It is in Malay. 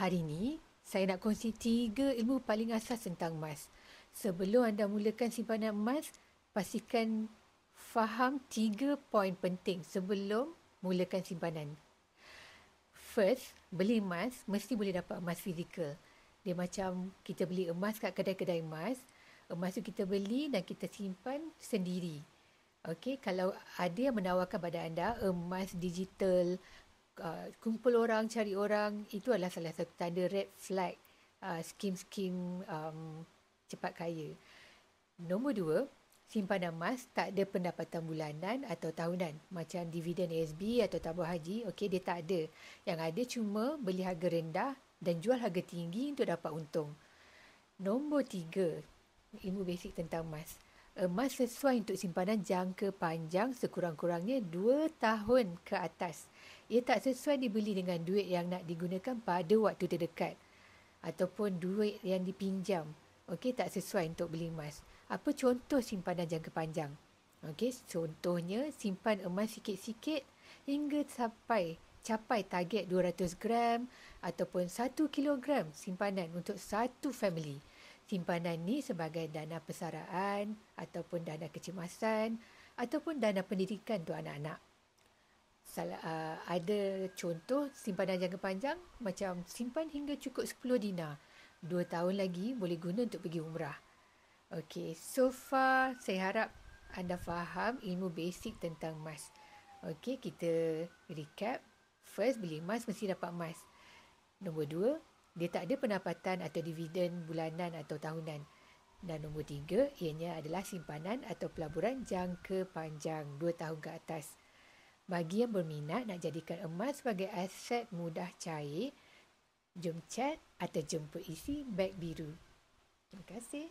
Hari ini, saya nak kongsi 3 ilmu paling asas tentang emas. Sebelum anda mulakan simpanan emas, pastikan faham 3 poin penting sebelum mulakan simpanan. First, beli emas mesti boleh dapat emas fizikal. Dia macam kita beli emas kat kedai-kedai emas. Emas tu kita beli dan kita simpan sendiri. Okey, kalau ada yang menawarkan pada anda emas digital, kumpul orang, cari orang, itu adalah salah satu tanda red flag skim-skim cepat kaya. Nombor 2, simpanan emas tak ada pendapatan bulanan atau tahunan macam dividen ASB atau tabung haji. Okey, dia tak ada. Yang ada cuma beli harga rendah dan jual harga tinggi untuk dapat untung. Nombor 3, ilmu basic tentang emas. Emas sesuai untuk simpanan jangka panjang sekurang-kurangnya 2 tahun ke atas. Ia tak sesuai dibeli dengan duit yang nak digunakan pada waktu terdekat ataupun duit yang dipinjam. Okey, tak sesuai untuk beli emas. Apa contoh simpanan jangka panjang? Okey, contohnya simpan emas sikit-sikit hingga capai target 200 gram ataupun 1 kilogram simpanan untuk satu family. Simpanan ni sebagai dana persaraan ataupun dana kecemasan ataupun dana pendidikan untuk anak-anak. Ada contoh simpanan jangka panjang macam simpan hingga cukup 10 dinar. 2 tahun lagi boleh guna untuk pergi umrah. Okey, so far saya harap anda faham ilmu basic tentang emas. Okey, kita recap. First, beli emas mesti dapat emas. Nombor 2, dia tak ada pendapatan atau dividen bulanan atau tahunan. Dan nombor 3, ianya adalah simpanan atau pelaburan jangka panjang 2 tahun ke atas. Bagi yang berminat nak jadikan emas sebagai aset mudah cair, jom chat atau jemput isi beg biru. Terima kasih.